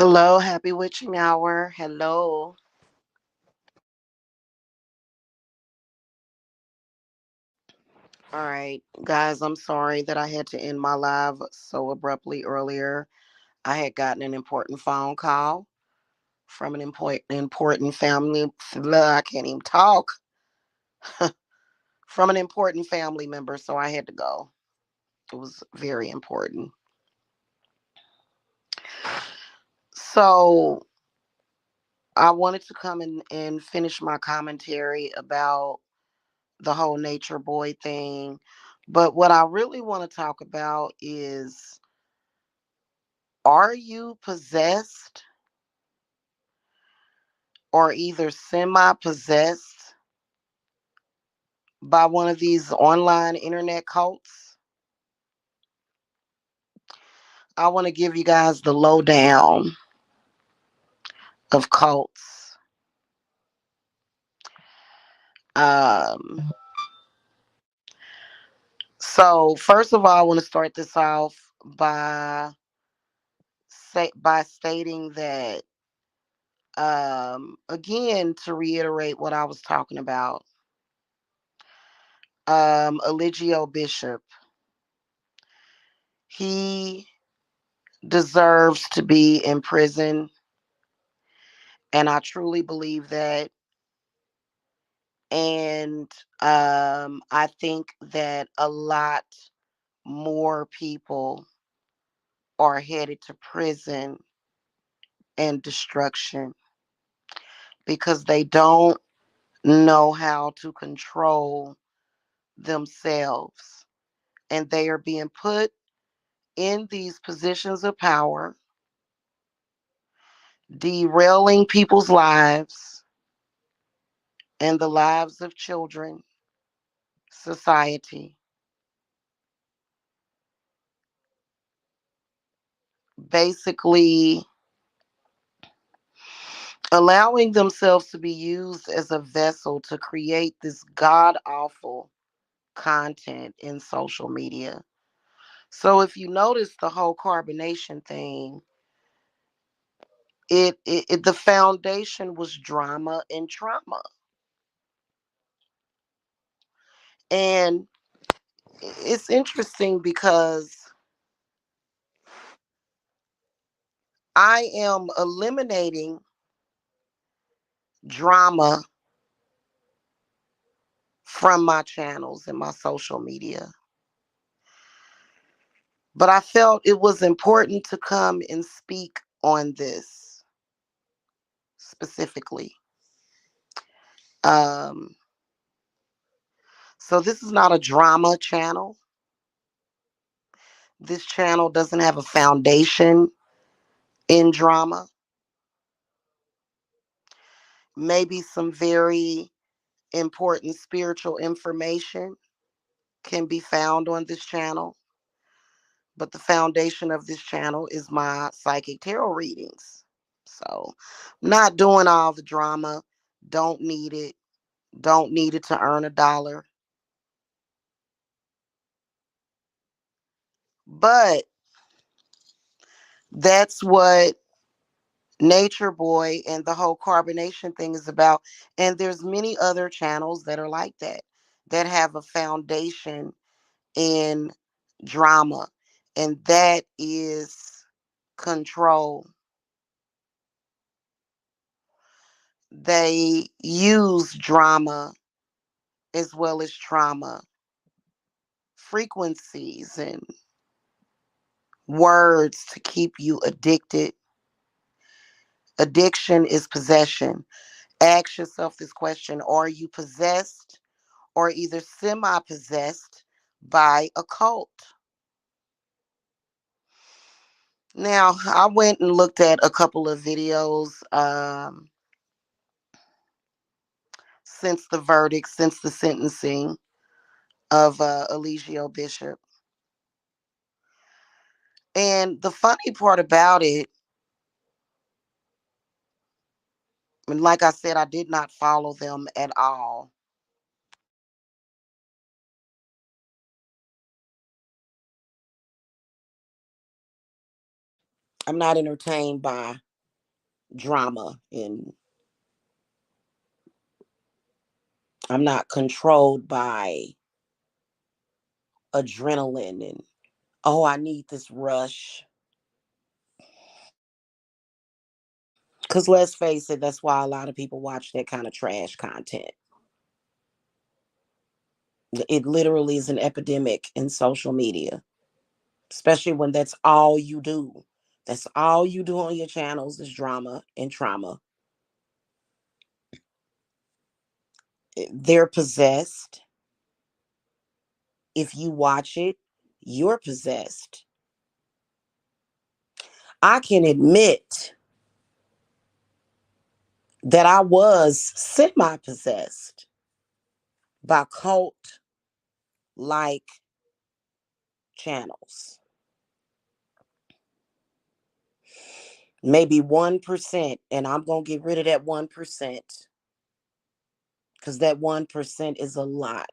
Hello, happy witching hour. Hello. All right, guys, I'm sorry that I had to end my live so abruptly earlier. I had gotten an important phone call from an important family. I can't even talk. From an important family member, so I had to go. It was very important. So I wanted to come and finish my commentary about the whole nature boy thing. But what I really want to talk about is, are you possessed or either semi possessed by one of these online internet cults? I want to give you guys the lowdown of cults. Um, so first of all, I want to start this off by stating that, again, to reiterate what I was talking about, Eligio Bishop, he deserves to be in prison, and I truly believe that. And I think that a lot more people are headed to prison and destruction because they don't know how to control themselves, and they are being put in these positions of power, derailing people's lives and the lives of children, society, basically allowing themselves to be used as a vessel to create this god awful content in social media. So if you notice the whole carbonation thing, the foundation was drama and trauma. And it's interesting because I am eliminating drama from my channels and my social media. But I felt it was important to come and speak on this specifically. Um, so this is not a drama channel. This channel doesn't have a foundation in drama. Maybe some very important spiritual information can be found on this channel, but the foundation of this channel is my psychic tarot readings. So, not doing all the drama. Don't need it. Don't need it to earn $1. But that's what Nature Boy and the whole carbonation thing is about. And there's many other channels that are like that, that have a foundation in drama. And that is control. They use drama as well as trauma, frequencies, and words to keep you addicted. Addiction is possession. Ask yourself this question: are you possessed or either semi possessed by a cult? Now, I went and looked at a couple of videos since the verdict, since the sentencing of Eligio Bishop. And the funny part about it, and like I said, I did not follow them at all. I'm not entertained by. drama, and I'm not controlled by adrenaline and, oh, I need this rush. Because let's face it, that's why a lot of people watch that kind of trash content. It literally is an epidemic in social media, especially when that's all you do. That's all you do on your channels is drama and trauma. They're possessed. If you watch it, you're possessed. I can admit that I was semi possessed by cult like channels. Maybe 1%, and I'm going to get rid of that 1% because that 1% is a lot.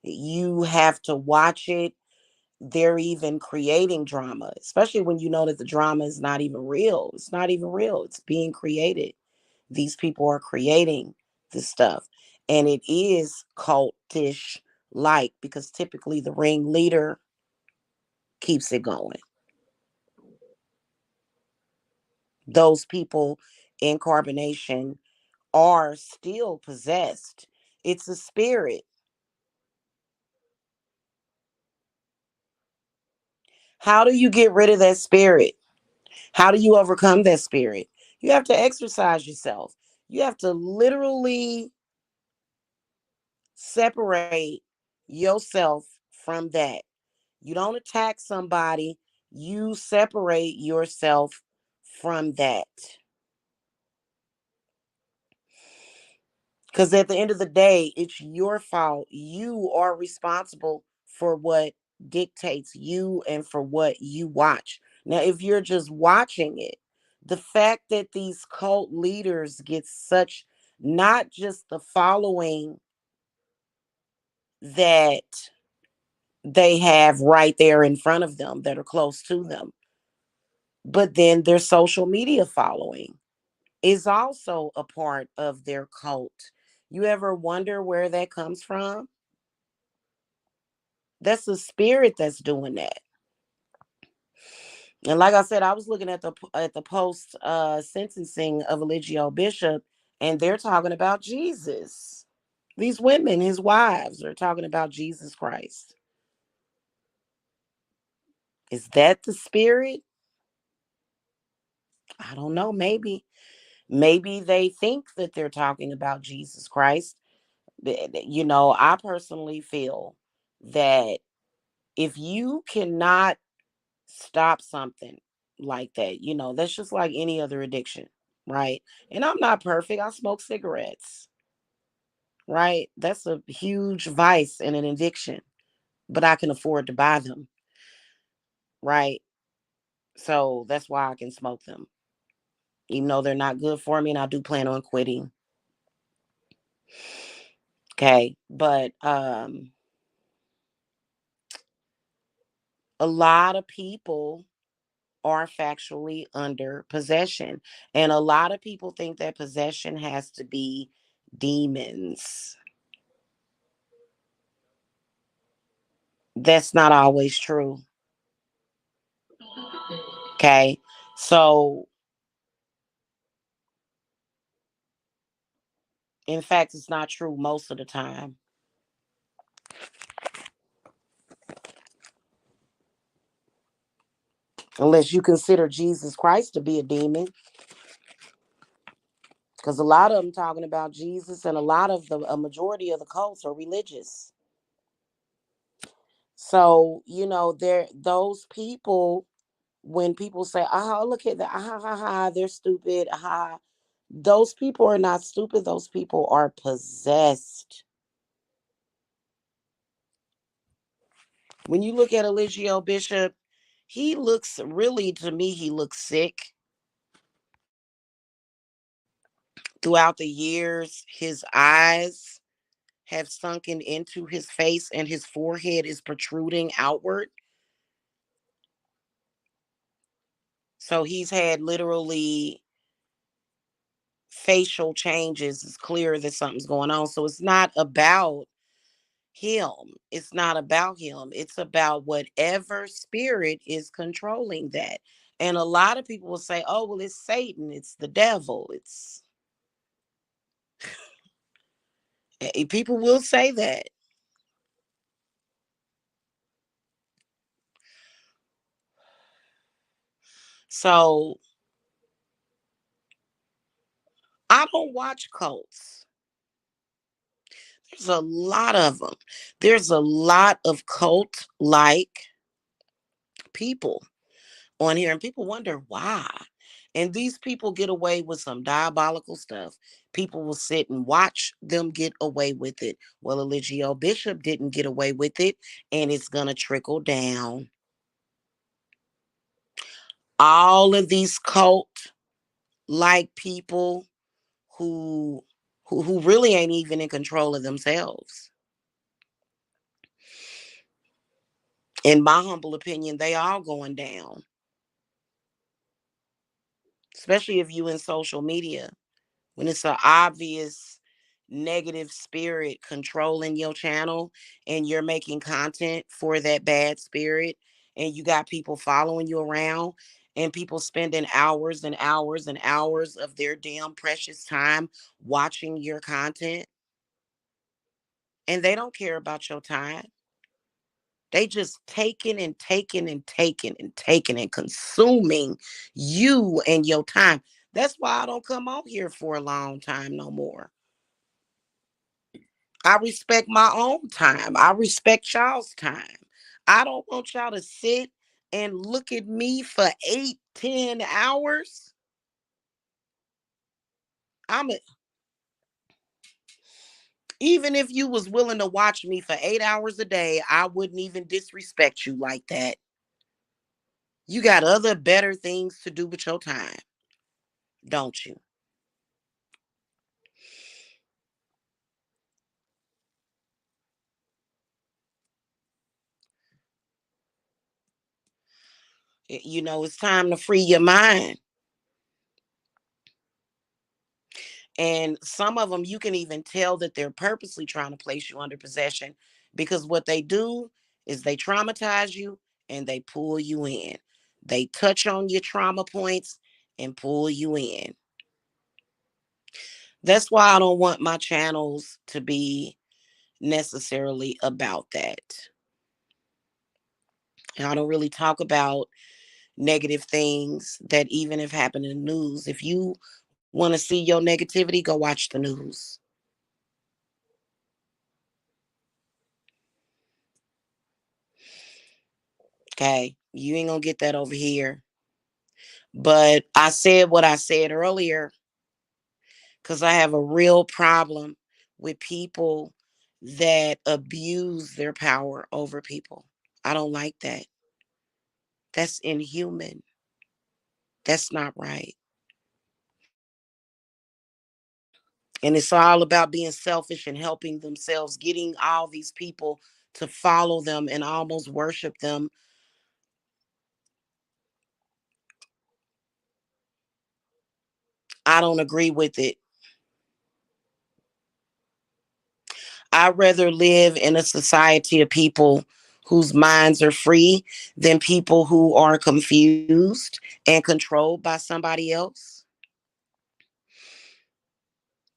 You have to watch it. They're even creating drama, especially when you know that the drama is not even real. It's not even real, it's being created. These people are creating this stuff, and it is cultish like, because typically the ringleader keeps it going. Those people in carbonation are still possessed. It's a spirit. How do you get rid of that spirit? How do you overcome that spirit? You have to exercise yourself. You have to literally separate yourself from that. You don't attack somebody, you separate yourself from that. Because at the end of the day, it's your fault. You are responsible for what dictates you and for what you watch. Now, if you're just watching it, the fact that these cult leaders get such, not just the following that they have right there in front of them that are close to them, but then their social media following is also a part of their cult. You ever wonder where that comes from? That's the spirit that's doing that. And like I said, I was looking at the post sentencing of Eligio Bishop, and they're talking about Jesus. These women, his wives, are talking about Jesus Christ. Is that the spirit? I don't know. Maybe they think that they're talking about Jesus Christ. You know, I personally feel that if you cannot stop something like that, that's just like any other addiction, right? And I'm not perfect. I smoke cigarettes, right? That's a huge vice and an addiction, but I can afford to buy them, right? So that's why I can smoke them, even though they're not good for me. And I do plan on quitting. Okay. But a lot of people are factually under possession. And a lot of people think that possession has to be demons. That's not always true. Okay. So, in fact, it's not true most of the time, unless you consider Jesus Christ to be a demon. Because a lot of them talking about Jesus, and a majority of the cults are religious. So, those people, when people say, look at that, they're stupid, those people are not stupid. Those people are possessed. When you look at Eligio Bishop, he looks really, to me, he looks sick. Throughout the years, his eyes have sunken into his face and his forehead is protruding outward. So he's had literally facial changes. It's clear that something's going on. So it's not about him. It's not about him. It's about whatever spirit is controlling that. And a lot of people will say, oh, well, it's Satan, it's the devil. People will say that. So I don't watch cults. There's a lot of them. There's a lot of cult like people on here, and people wonder why. And these people get away with some diabolical stuff. People will sit and watch them get away with it. Well, Eligio Bishop didn't get away with it, and it's going to trickle down. All of these cult like people who, who really ain't even in control of themselves. In my humble opinion, they all going down, especially if you in social media. When it's an obvious negative spirit controlling your channel and you're making content for that bad spirit, and you got people following you around and people spending hours and hours and hours of their damn precious time watching your content, and they don't care about your time. They just taking and taking and taking and taking and consuming you and your time. That's why I don't come on here for a long time no more. I respect my own time. I respect y'all's time. I don't want y'all to sit and look at me for 8, 10 hours. I'm a, even if you was willing to watch me for 8 hours a day, I wouldn't even disrespect you like that. You got other better things to do with your time, don't you? It's time to free your mind. And some of them, you can even tell that they're purposely trying to place you under possession, because what they do is they traumatize you and they pull you in. They touch on your trauma points and pull you in. That's why I don't want my channels to be necessarily about that. And I don't really talk about negative things that even have happened in the news. If you want to see your negativity, go watch the news. Okay. You ain't gonna get that over here. But I said what I said earlier because I have a real problem with people that abuse their power over people. I don't like that. That's inhuman. That's not right. And it's all about being selfish and helping themselves, getting all these people to follow them and almost worship them. I don't agree with it. I'd rather live in a society of people whose minds are free than people who are confused and controlled by somebody else.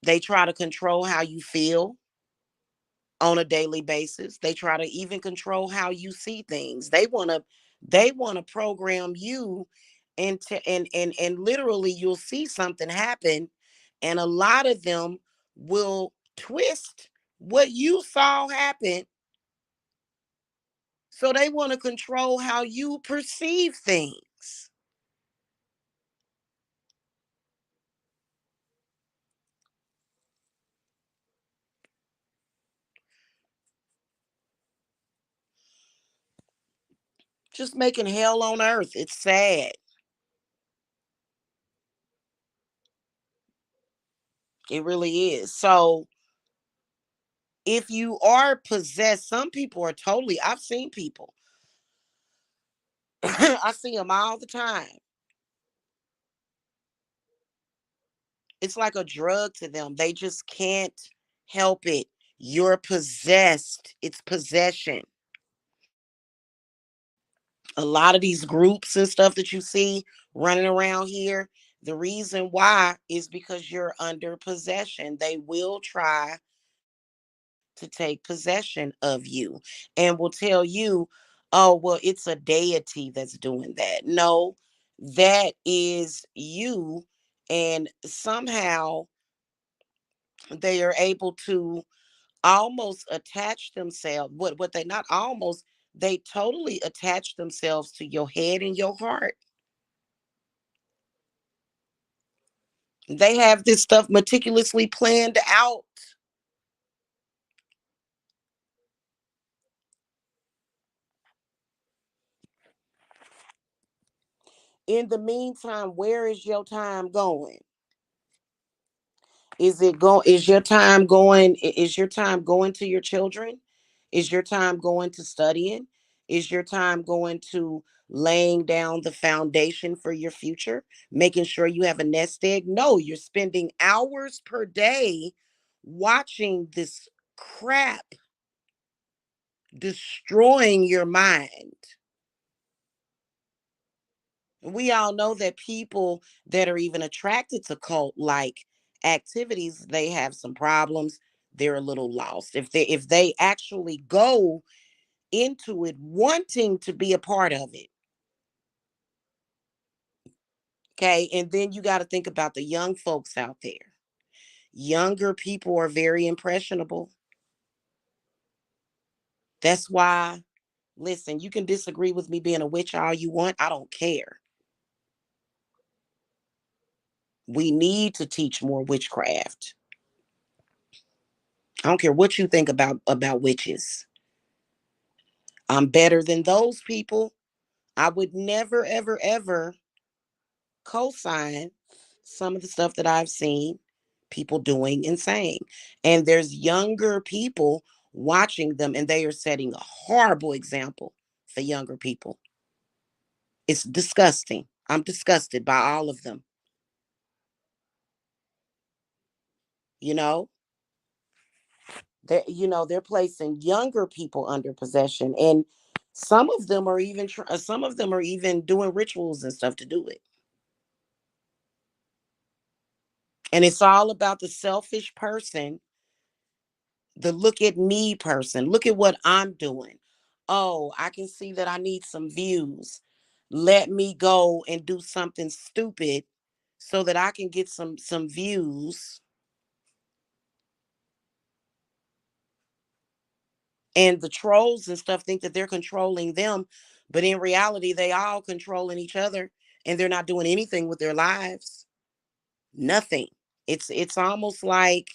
They try to control how you feel on a daily basis. They try to even control how you see things. They want to program you into, and literally you'll see something happen, and a lot of them will twist what you saw happen. So they want to control how you perceive things. Just making hell on earth. It's sad. It really is. So if you are possessed, some people are totally, I've seen people, I see them all the time. It's like a drug to them. They just can't help it. You're possessed. It's possession. A lot of these groups and stuff that you see running around here, the reason why is because you're under possession. They will try to take possession of you and will tell you, oh, well, it's a deity that's doing that. No, that is you. And somehow they are able to almost attach themselves, what they not almost, they totally attach themselves to your head and your heart. They have this stuff meticulously planned out. In the meantime, where is your time going? Is your time going, is your time going to your children? Is your time going to studying? Is your time going to laying down the foundation for your future, making sure you have a nest egg? No, you're spending hours per day watching this crap destroying your mind. We all know that people that are even attracted to cult like activities, they have some problems. They're a little lost. If they actually go into it wanting to be a part of it. Okay. And then you got to think about the young folks out there. Younger people are very impressionable. That's why, listen, you can disagree with me being a witch all you want. I don't care. We need to teach more witchcraft. I don't care what you think about witches. I'm better than those people. I would never, ever, ever co sign some of the stuff that I've seen people doing and saying. And there's younger people watching them, and they are setting a horrible example for younger people. It's disgusting. I'm disgusted by all of them. You know, they're placing younger people under possession, and some of them are even doing rituals and stuff to do it. And it's all about the selfish person, the look at me person. Look at what I'm doing. Oh, I can see that I need some views. Let me go and do something stupid so that I can get some views. And the trolls and stuff think that they're controlling them, but in reality they all controlling each other, and they're not doing anything with their lives. Nothing. It's almost like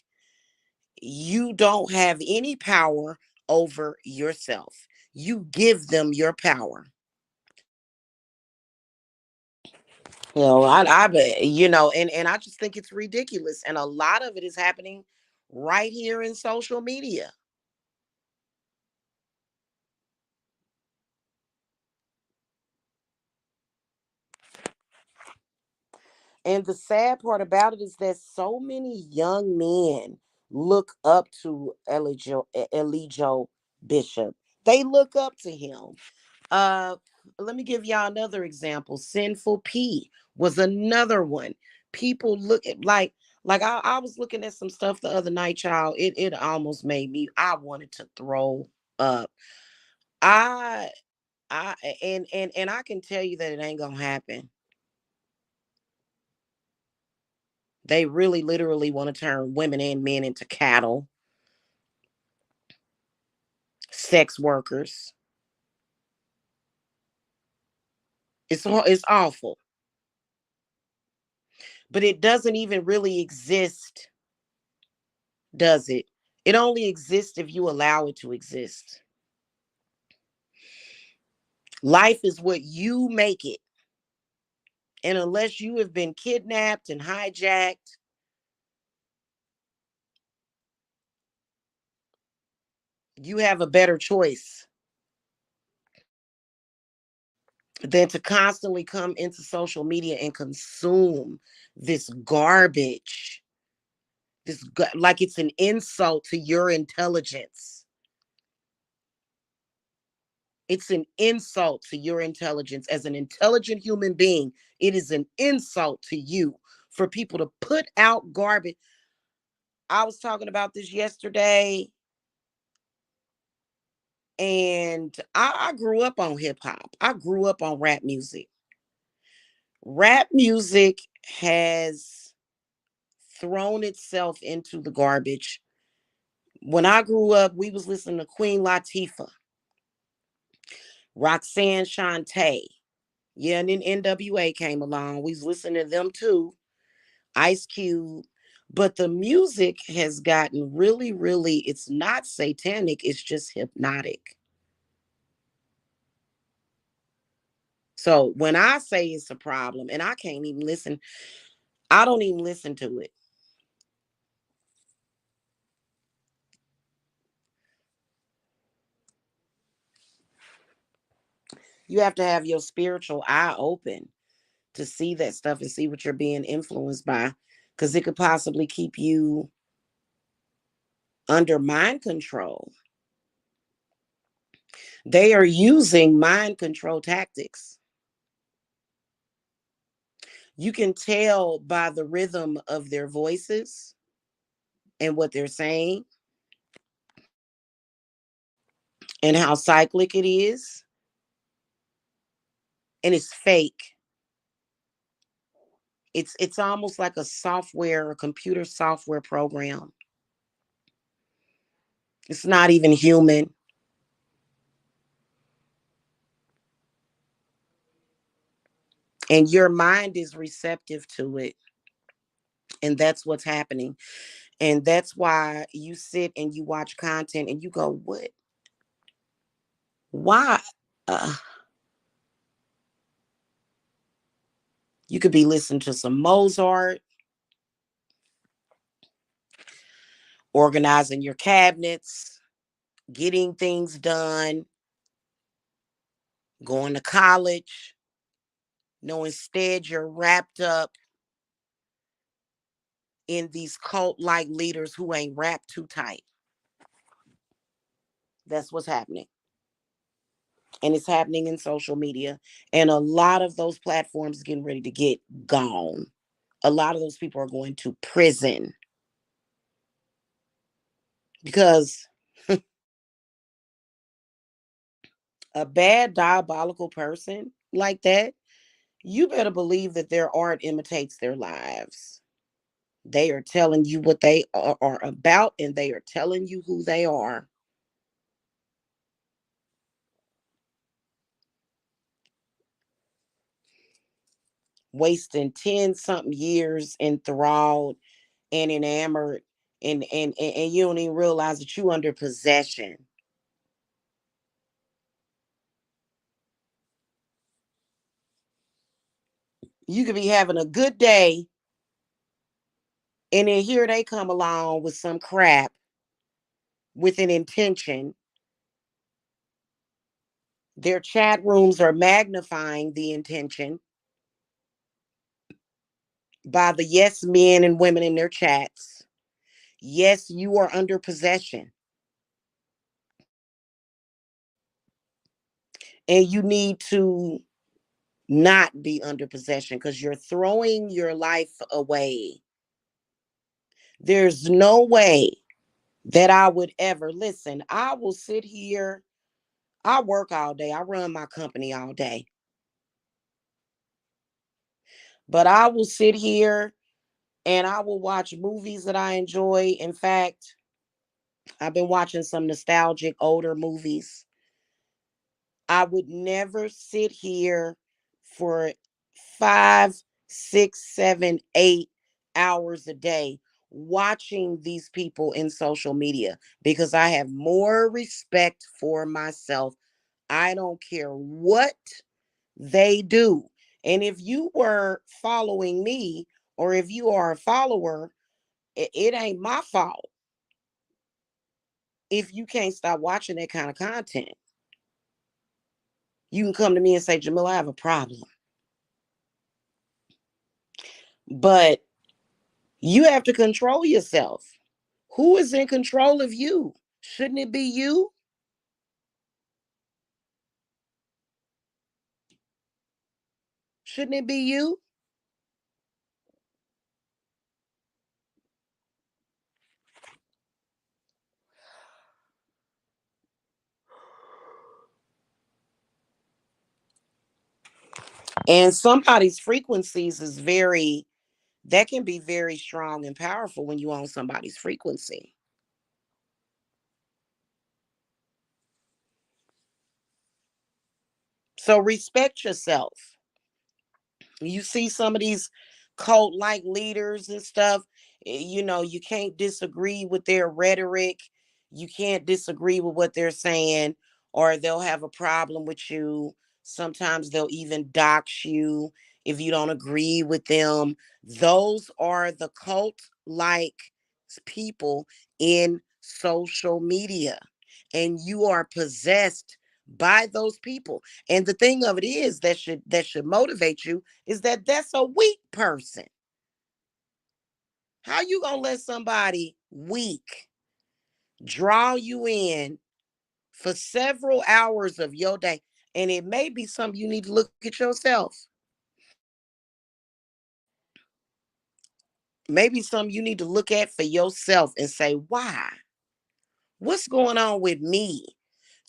you don't have any power over yourself. You give them your power. And I just think it's ridiculous. And a lot of it is happening right here in social media. And the sad part about it is that so many young men look up to Elijah Bishop. They look up to him. Uh, Let me give y'all another example. Sinful P was another one. People look at I was looking at some stuff the other night, y'all. It almost made me, I wanted to throw up. I I and I can tell you that it ain't gonna happen. They really literally want to turn women and men into cattle, sex workers. It's awful. But it doesn't even really exist, does it? It only exists if you allow it to exist. Life is what you make it. And unless you have been kidnapped and hijacked, you have a better choice. than to constantly come into social media and consume this garbage. Like it's an insult to your intelligence. It's an insult to your intelligence. As an intelligent human being, it is an insult to you for people to put out garbage. I was talking about this yesterday, and I grew up on hip hop. I grew up on rap music. Rap music has thrown itself into the garbage. When I grew up, we was listening to Queen Latifah, Roxanne Shante. Yeah, and then NWA came along. We was listening to them too. Ice Cube. But the music has gotten really, really, it's not satanic, it's just hypnotic. So when I say it's a problem, and I can't even listen, I don't even listen to it. You have to have your spiritual eye open to see that stuff and see what you're being influenced by, because it could possibly keep you under mind control. They are using mind control tactics. You can tell by the rhythm of their voices and what they're saying and how cyclic it is. And it's fake. It's almost like a computer software program. It's not even human. And your mind is receptive to it. And that's what's happening. And that's why you sit and you watch content and you go, what? Why? Uh, you could be listening to some Mozart, organizing your cabinets, getting things done, going to college. No, instead, you're wrapped up in these cult like leaders who ain't wrapped too tight. That's what's happening. And it's happening in social media. And a lot of those platforms getting ready to get gone. A lot of those people are going to prison because a bad diabolical person like that, you better believe that their art imitates their lives. They are telling you what they are about, and they are telling you who they are. Wasting 10 something years enthralled and enamored, and you don't even realize that you under possession. You could be having a good day, and then here they come along with some crap with an intention. Their chat rooms are magnifying the intention by the yes men and women in their chats. Yes, you are under possession. And you need to not be under possession because you're throwing your life away. There's no way that I would ever listen. I will sit here. I work all day. I run my company all day. But I will sit here and I will watch movies that I enjoy. In fact, I've been watching some nostalgic older movies. I would never sit here for 5, 6, 7, 8 hours a day watching these people in social media because I have more respect for myself. I don't care what they do. And if you were following me or if you are a follower, it ain't my fault if you can't stop watching that kind of content. You can come to me and say, Jamila, I have a problem. But you have to control yourself. Who is in control of you? Shouldn't it be you? Shouldn't it be you? And somebody's frequencies is very, that can be very strong and powerful when you own somebody's frequency. So respect yourself. You see some of these cult like leaders and stuff, you can't disagree with their rhetoric. You can't disagree with what they're saying, or they'll have a problem with you. Sometimes they'll even dox you if you don't agree with them. Those are the cult like people in social media, and you are possessed by those people. And the thing of it is that should motivate you is that that's a weak person. How you gonna let somebody weak draw you in for several hours of your day? And it may be something you need to look at yourself. Maybe something you need to look at for yourself and say, why? What's going on with me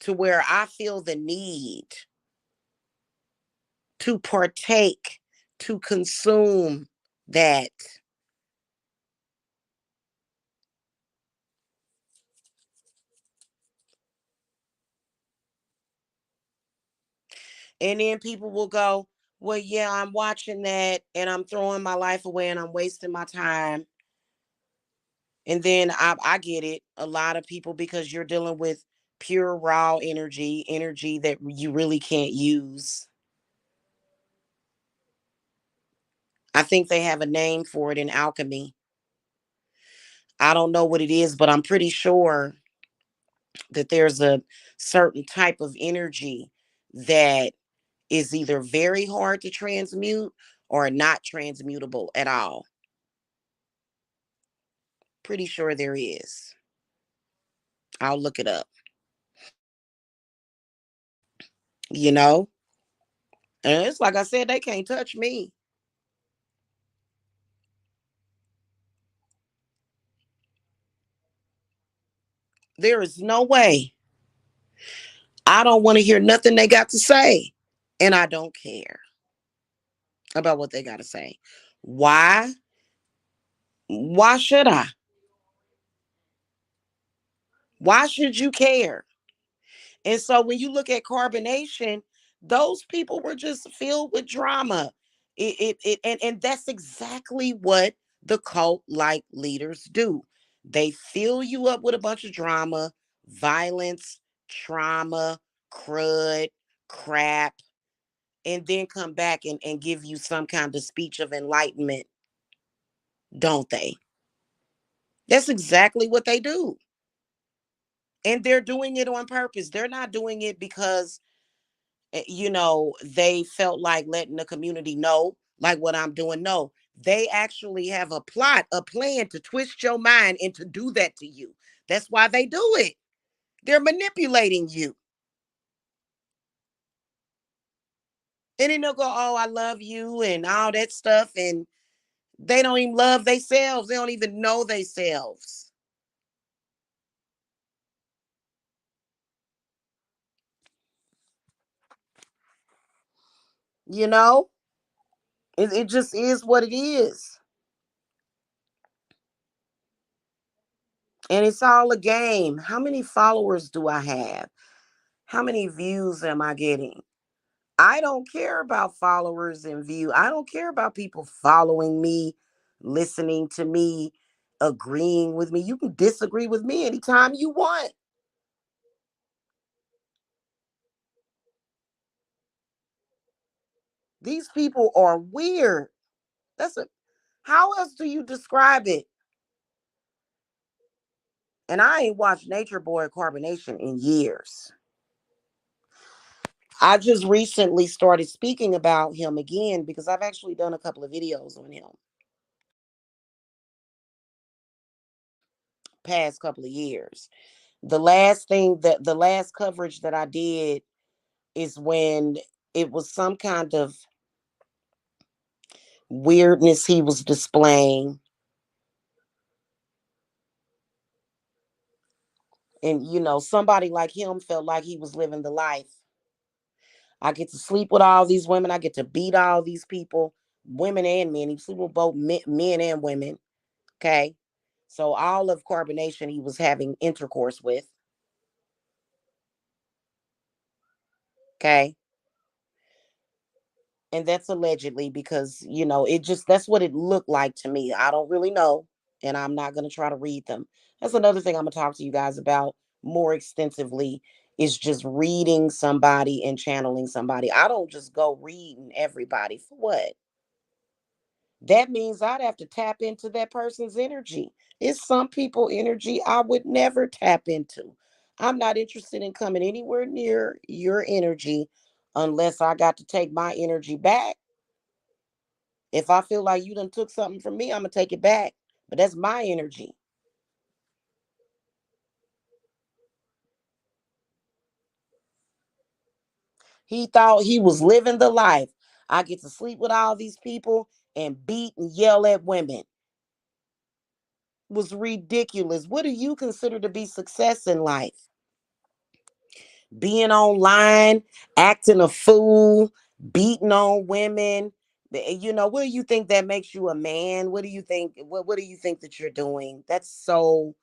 to where I feel the need to partake, to consume that? And then people will go, well, yeah, I'm watching that and I'm throwing my life away and I'm wasting my time. And then I get it. A lot of people, because you're dealing with pure raw energy, energy that you really can't use. I think they have a name for it in alchemy. I don't know what it is, but I'm pretty sure that there's a certain type of energy that is either very hard to transmute or not transmutable at all. Pretty sure there is. I'll look it up, you know? And it's like I said, they can't touch me. There is no way. I don't want to hear nothing they got to say. And I don't care about what they got to say. Why? Why should I? Why should you care? And so when you look at carbonation, those people were just filled with drama. And that's exactly what the cult like leaders do. They fill you up with a bunch of drama, violence, trauma, crud, crap, and then come back and give you some kind of speech of enlightenment, don't they? That's exactly what they do. And they're doing it on purpose. They're not doing it because they felt like letting the community know, like what I'm doing. No, they actually have a plot, a plan to twist your mind and to do that to you. That's why they do it. They're manipulating you. And then they'll go, oh, I love you and all that stuff. And they don't even love themselves. They don't even know themselves. You know, it just is what it is. And it's all a game. How many followers do I have? How many views am I getting? I don't care about followers and view. I don't care about people following me, listening to me, agreeing with me. You can disagree with me anytime you want. These people are weird. That's a How else do you describe it? And I ain't watched Nature Boy Carbonation in years. I just recently started speaking about him again because I've actually done a couple of videos on him past couple of years. The last coverage that I did is when it was some kind of weirdness he was displaying. And, somebody like him felt like he was living the life. I get to sleep with all these women. I get to beat all these people, women and men. He sleep with both men and women. Okay. So all of carbonation he was having intercourse with. Okay. And that's allegedly because, that's what it looked like to me. I don't really know. And I'm not going to try to read them. That's another thing I'm going to talk to you guys about more extensively is just reading somebody and channeling somebody. I don't just go reading everybody for what? That means I'd have to tap into that person's energy. It's some people energy I would never tap into. I'm not interested in coming anywhere near your energy unless I got to take my energy back. If I feel like you done took something from me, I'm gonna take it back. But that's my energy. He thought he was living the life. I get to sleep with all these people and beat and yell at women. Was ridiculous. What do you consider to be success in life? Being online, acting a fool, beating on women. What do you think that makes you a man? What do you think? What do you think that you're doing? That's so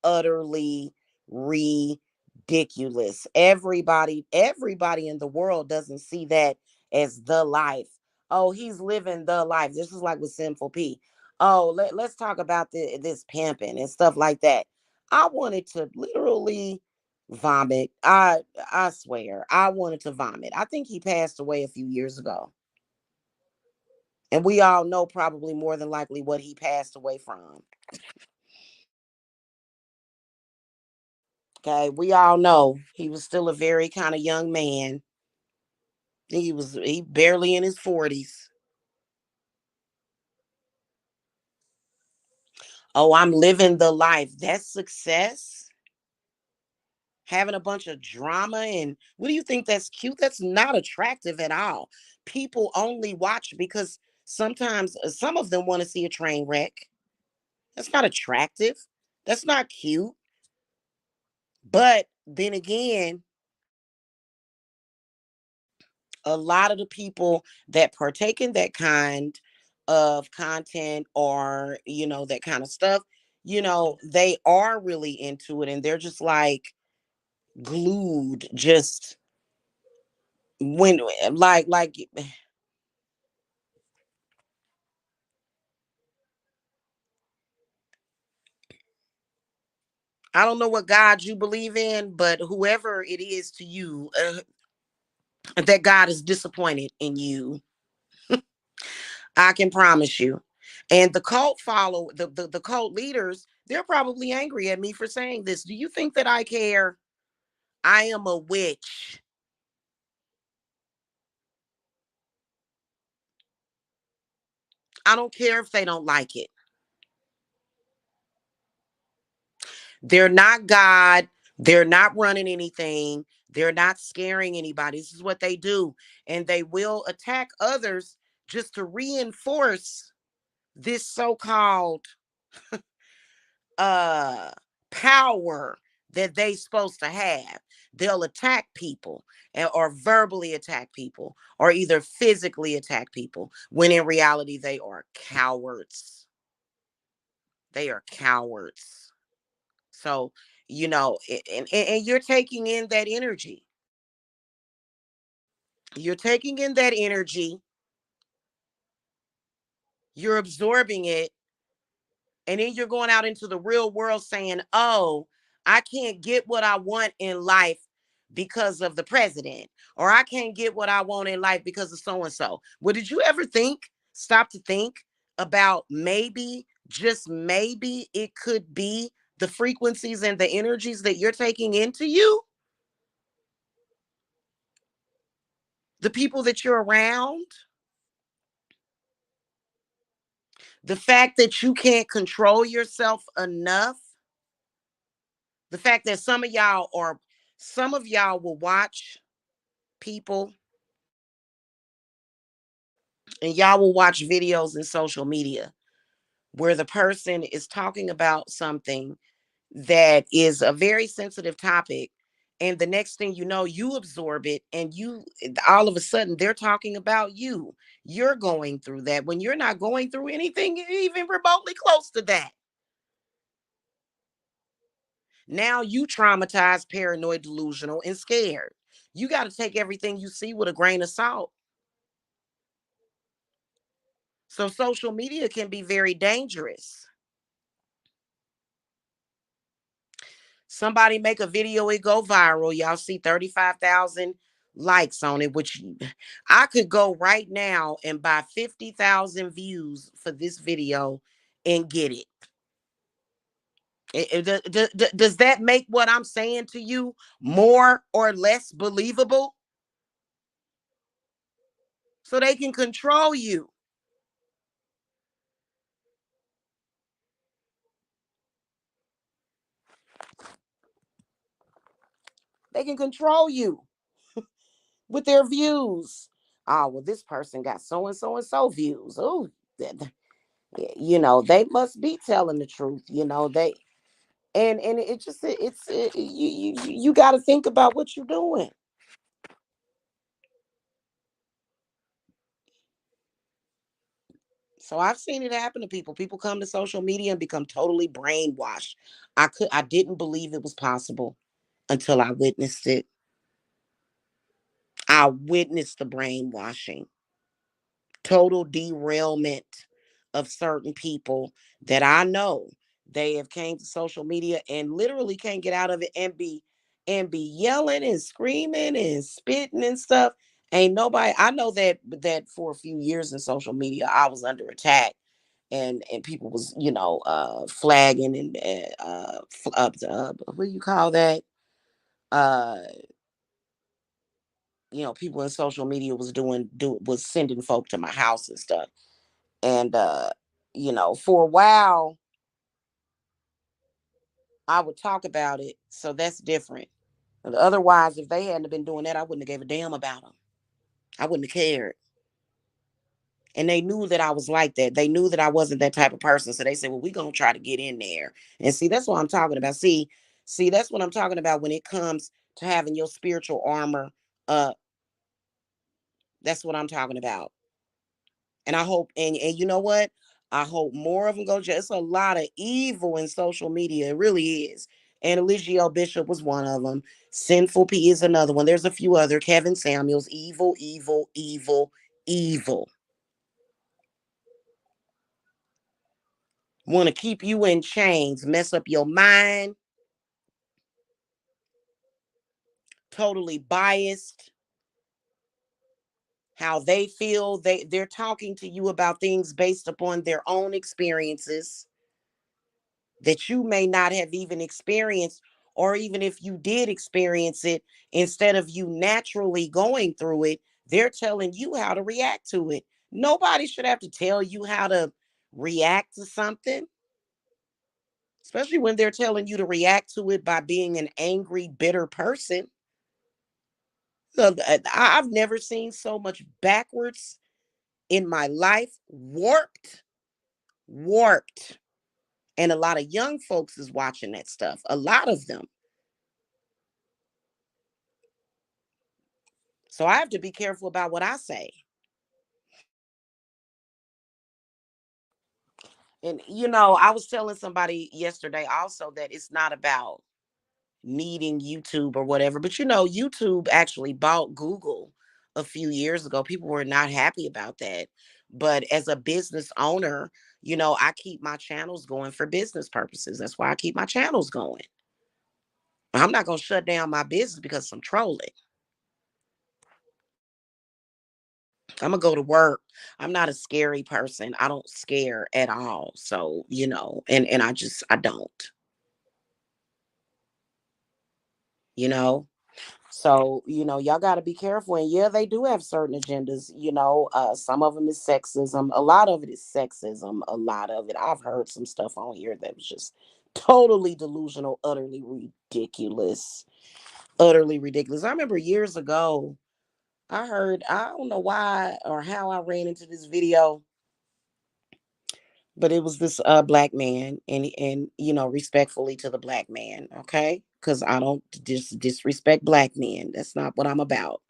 utterly ridiculous. Everybody in the world doesn't see that as the life. Oh, he's living the life. This is like with Sinful P. Oh, let's talk about this pimping and stuff like that. I wanted to literally vomit. I swear, I wanted to vomit. I think he passed away a few years ago. And we all know probably more than likely what he passed away from. Okay, we all know he was still a very kind of young man. He barely in his 40s. Oh, I'm living the life. That's success. Having a bunch of drama and what do you think that's cute? That's not attractive at all. People only watch because sometimes some of them want to see a train wreck. That's not attractive. That's not cute. But then again, a lot of the people that partake in that kind of content or that kind of stuff, they are really into it and they're just like glued just when like I don't know what God you believe in, but whoever it is to you, that God is disappointed in you. I can promise you. And the cult leaders, they're probably angry at me for saying this. Do you think that I care? I am a witch. I don't care if they don't like it. They're not God. They're not running anything. They're not scaring anybody. This is what they do. And they will attack others just to reinforce this so-called uh power that they supposed to have. They'll attack people or verbally attack people or either physically attack people when in reality they are cowards. They are cowards. So, and you're taking in that energy. You're taking in that energy, you're absorbing it, and then you're going out into the real world saying, oh, I can't get what I want in life because of the president, or I can't get what I want in life because of so and so. Well, did you ever stop to think about maybe, just maybe, it could be the frequencies and the energies that you're taking into you? the people that you're around, the fact that you can't control yourself enough, the fact that some of y'all will watch people and y'all will watch videos in social media where the person is talking about something that is a very sensitive topic, and the next thing you know, you absorb it, and you all of a sudden they're talking about you. You're going through that when you're not going through anything even remotely close to that. Now you traumatized, paranoid, delusional, and scared. You got to take everything you see with a grain of salt. So social media can be very dangerous. Somebody make a video, it go viral. Y'all see 35,000 likes on it, which I could go right now and buy 50,000 views for this video and get it. Does that make what I'm saying to you more or less believable? So they can control you. They can control you with their views. Oh, well, this person got so and so and so views. Oh, they must be telling the truth. They and it just you got to think about what you're doing. So I've seen it happen to people. People come to social media and become totally brainwashed. I didn't believe it was possible until I witnessed it. I witnessed the brainwashing, total derailment of certain people that I know. They have came to social media and literally can't get out of it, and be yelling and screaming and spitting and stuff. Ain't nobody. I know that for a few years in social media I was under attack, and people was flagging and what do you call that, uh people in social media was sending folk to my house and stuff. And for a while I would talk about it, so that's different. Otherwise, if they hadn't been doing that, I wouldn't have gave a damn about them. I wouldn't have cared. And they knew that I was like that. They knew that I wasn't that type of person, so they said, well, we're gonna try to get in there. And see, that's what I'm talking about. See, that's what I'm talking about when it comes to having your spiritual armor up. That's what I'm talking about. And I hope, and you know what? I hope more of them go. It's a lot of evil in social media. It really is. And Eligio Bishop was one of them. Sinful P is another one. There's a few other. Kevin Samuels. Evil, evil, evil, evil. Want to keep you in chains, mess up your mind, totally biased. How they feel, they're talking to you about things based upon their own experiences that you may not have even experienced, or even if you did experience it, instead of you naturally going through it, they're telling you how to react to it. Nobody should have to tell you how to react to something, especially when they're telling you to react to it by being an angry, bitter person. So I've never seen so much backwards in my life, warped. And a lot of young folks is watching that stuff, a lot of them. So I have to be careful about what I say. And I was telling somebody yesterday also that it's not about needing YouTube or whatever, but YouTube actually bought Google a few years ago. People were not happy about that. But as a business owner, I keep my channels going for business purposes. That's why I keep my channels going. I'm not going to shut down my business because I'm trolling. I'm gonna go to work. I'm not a scary person. I don't scare at all. So, and I don't, you know. So, y'all got to be careful. And yeah, they do have certain agendas. Some of them is sexism. A lot of it is sexism. A lot of it. I've heard some stuff on here that was just totally delusional, utterly ridiculous. Utterly ridiculous. I remember years ago, I don't know why or how I ran into this video, but it was this black man, and respectfully to the black man, okay? Because I don't disrespect black men. That's not what I'm about.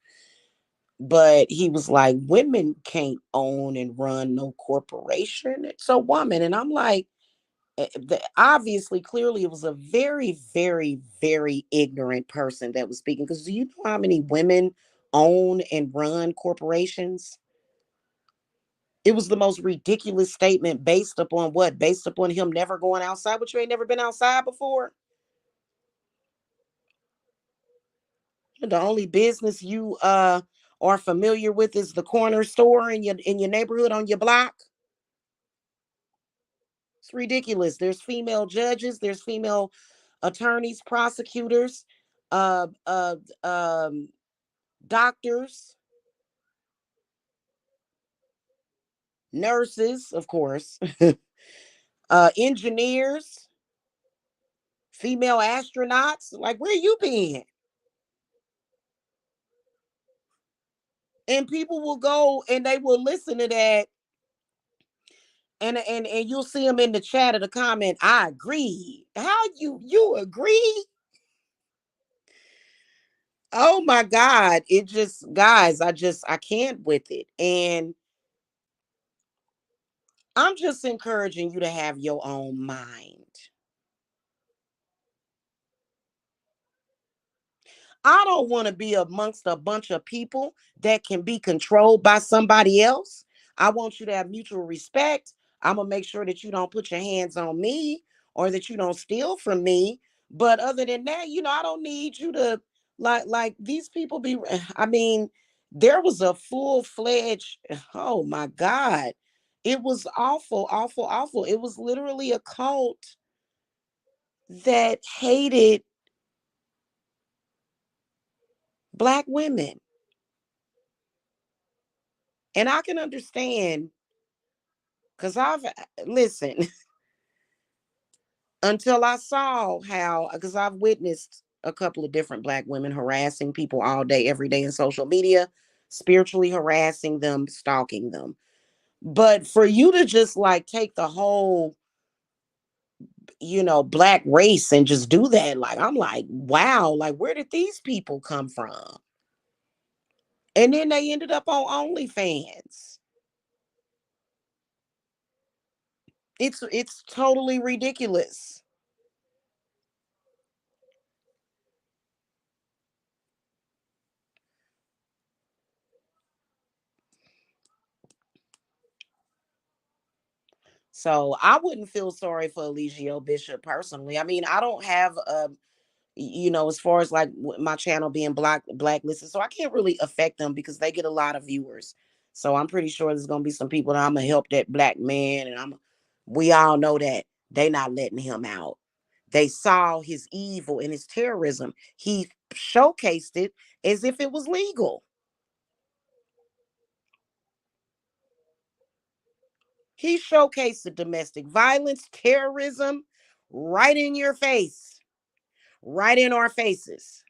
But he was like, women can't own and run no corporation. It's a woman. And I'm like, obviously, clearly, it was a very, very, very ignorant person that was speaking. Because do you know how many women own and run corporations? It was the most ridiculous statement based upon what? Based upon him never going outside. But you ain't never been outside before. The only business you are familiar with is the corner store in your neighborhood on your block. It's ridiculous. There's female judges, there's female attorneys, prosecutors, uh, uh, um, doctors, nurses, of course, engineers, female astronauts. Like, where you been? And people will go and they will listen to that, and you'll see them in the chat or the comment. I agree. How you agree? Oh my God! It just, guys, I can't with it, and I'm just encouraging you to have your own mind. I don't want to be amongst a bunch of people that can be controlled by somebody else. I want you to have mutual respect. I'm going to make sure that you don't put your hands on me or that you don't steal from me. But other than that, I don't need you to like these people be I mean, there was a full-fledged, oh my God. It was awful, awful, awful. It was literally a cult that hated black women. And I can understand because listen, until I saw how, because I've witnessed a couple of different black women harassing people all day, every day in social media, spiritually harassing them, stalking them. But for you to just like take the whole, black race and just do that, like, I'm like, wow, like, where did these people come from? And then they ended up on OnlyFans. It's totally ridiculous. So I wouldn't feel sorry for Eligio Bishop personally. I mean, I don't have as far as like my channel being blacklisted, so I can't really affect them because they get a lot of viewers. So I'm pretty sure there's gonna be some people that I'm gonna help that black man, and we all know that they not letting him out. They saw his evil and his terrorism. He showcased it as if it was legal. He showcased the domestic violence, terrorism, right in your face, right in our faces.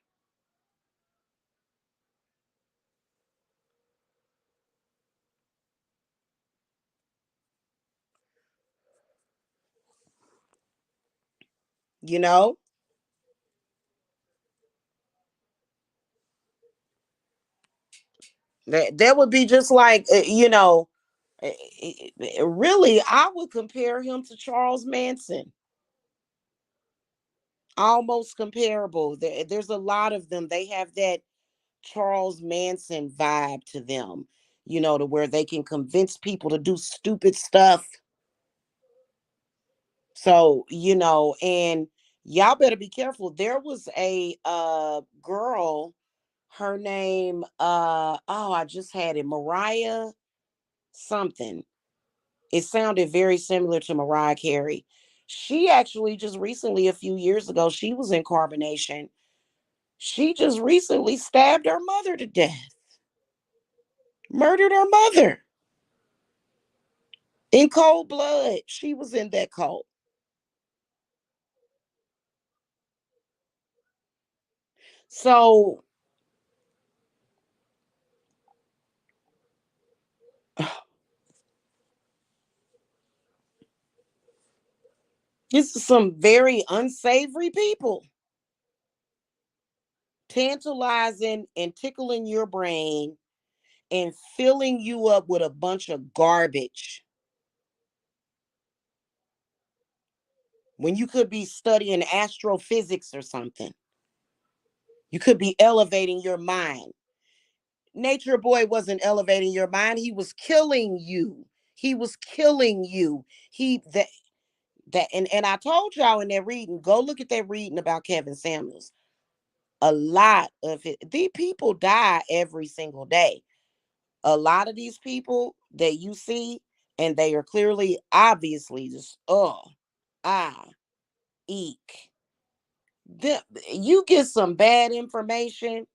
You know, that would be just like, really, I would compare him to Charles Manson. Almost comparable. There's a lot of them. They have that Charles Manson vibe to them, to where they can convince people to do stupid stuff. So, and y'all better be careful. There was a girl, her name, oh, I just had it, Mariah something. It sounded very similar to Mariah Carey. She actually just recently, a few years ago, she was in carbonation. She just recently stabbed her mother to death, murdered her mother in cold blood. She was in that cult. So this is some very unsavory people, tantalizing and tickling your brain and filling you up with a bunch of garbage when you could be studying astrophysics or something. You could be elevating your mind. Nature Boy wasn't elevating your mind. He was killing you. He was killing you. He that and I told y'all in that reading, go look at that reading about Kevin Samuels. A lot of it, these people die every single day. A lot of these people that you see, and they are clearly, obviously, just ah, eek. You get some bad information,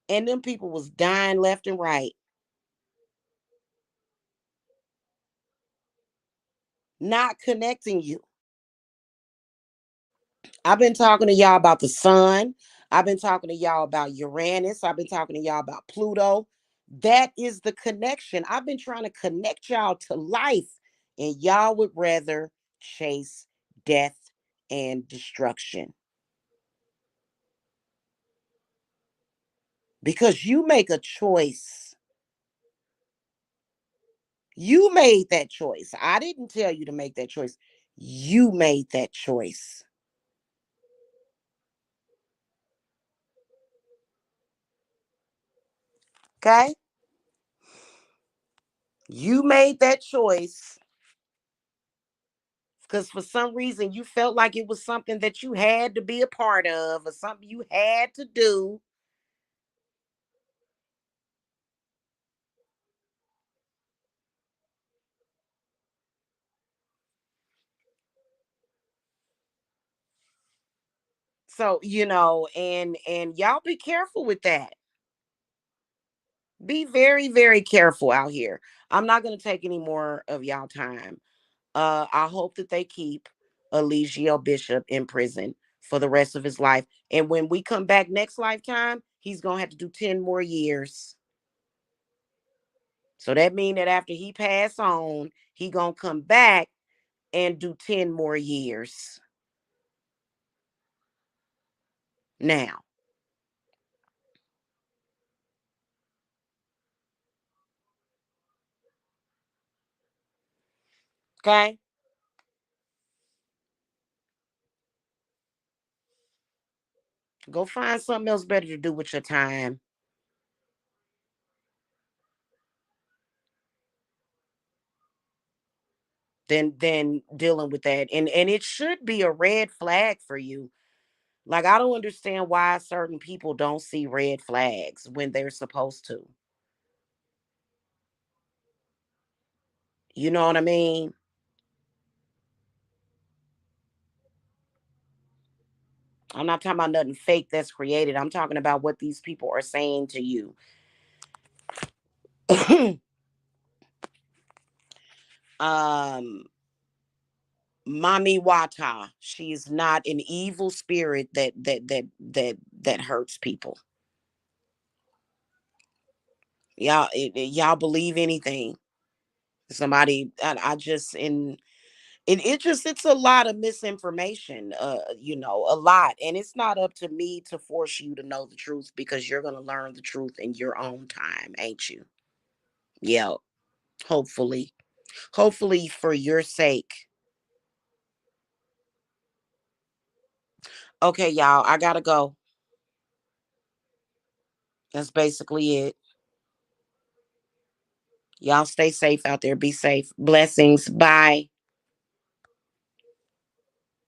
and them people was dying left and right, not connecting you. I've been talking to y'all about the sun. I've been talking to y'all about Uranus. I've been talking to y'all about Pluto. That is the connection. I've been trying to connect y'all to life, and y'all would rather chase death and destruction because you make a choice. You made that choice. I didn't tell you to make that choice. You made that choice. Okay? You made that choice because for some reason you felt like it was something that you had to be a part of or something you had to do. So, and y'all be careful with that. Be very, very careful out here. I'm not going to take any more of y'all time. I hope that they keep Eligio Bishop in prison for the rest of his life. And when we come back next lifetime, he's going to have to do 10 more years. So that means that after he pass on, he going to come back and do 10 more years. Now, okay? Go find something else better to do with your time than dealing with that. And it should be a red flag for you. Like I don't understand why certain people don't see red flags when they're supposed to. You know what I mean? I'm not talking about nothing fake that's created. I'm talking about what these people are saying to you. um Mami Wata, she is not an evil spirit that hurts people. Y'all believe anything. Somebody I just in it's a lot of misinformation, a lot. And it's not up to me to force you to know the truth because you're gonna learn the truth in your own time, ain't you? Yeah, hopefully. Hopefully for your sake. Okay, y'all, I gotta go. That's basically it. Y'all stay safe out there. Be safe. Blessings. Bye.